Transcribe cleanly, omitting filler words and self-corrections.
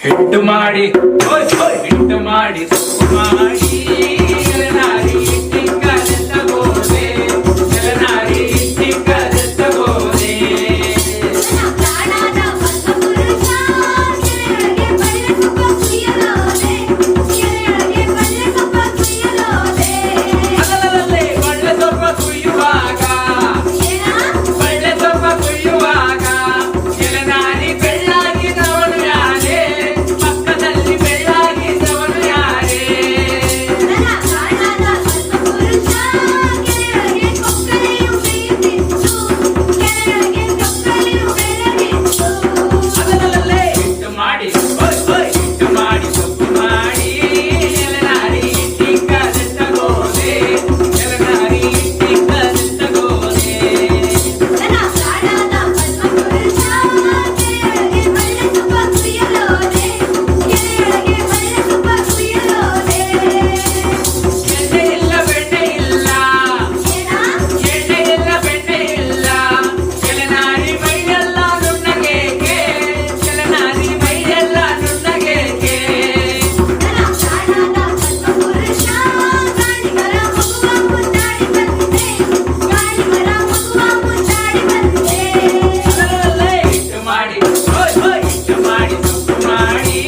ಹಿಟ್ಟು ಮಾಡಿ ಹಿಟ್ಟು ಮಾಡಿ ಸೊಪ್ಪು ಮಾಡಿ ಎಲೆನಾರಿ ಹಿಟ್ಟಿಂಗನೆ ತಗೋದೆ ಎಲೆನಾರಿ ಹಿಟ್ಟಿಂಗನೆ ತಗೋದೆ ಅದರಲ್ಲೇ ಬಳ್ಳೆ ಸೊಪ್ಪ ಕುಯ್ಯುವಾಗ ಬಳ್ಳೆ ಸೊಪ್ಪ ಕುಯ್ಯುವಾಗ ಎಲೆನಾರಿ ಬೆಳ್ಳಾಗಿದ್ದವನು ಯಾರೇ ಪಕ್ಕದಲ್ಲಿ ಬೆಳ್ಳಾಗಿದ್ದವನು ಯಾರೇ ಅದರಲ್ಲೇ ಹಿಟ್ಟು ಮಾಡಿ ಹಿಟ್ಟು ಮಾಡಿ ಸೊಪ್ಪು ಮಾಡಿ ಎಲೆನಾರಿ ಹಿಟ್ಟಿಂಗನೆ ತಗೋದೆ ಎಲೆನಾರಿ ಹಿಟ್ಟಿಂಗನೆ ತಗೋದೆ ಎಣ್ಣೆ ಇಲ್ಲ ಬೆಣ್ಣೆ ಇಲ್ಲ ಎಣ್ಣೆ ಇಲ್ಲ ಬೆಣ್ಣೆ ಇಲ್ಲ ಎಲೆನಾರಿ ಮೈಯೆಲ್ಲ ನುಣ್ಣಗೇಕೆ ಎಲೆನಾರಿ ಮೈಯೆಲ್ಲ ನುಣ್ಣಗೇಕೆ ಅದರಲ್ಲೇ ಹಿಟ್ಟು ಮಾಡಿ ಹಿಟ್ಟು ಮಾಡಿ ಸೊಪ್ಪು ಮಾಡಿ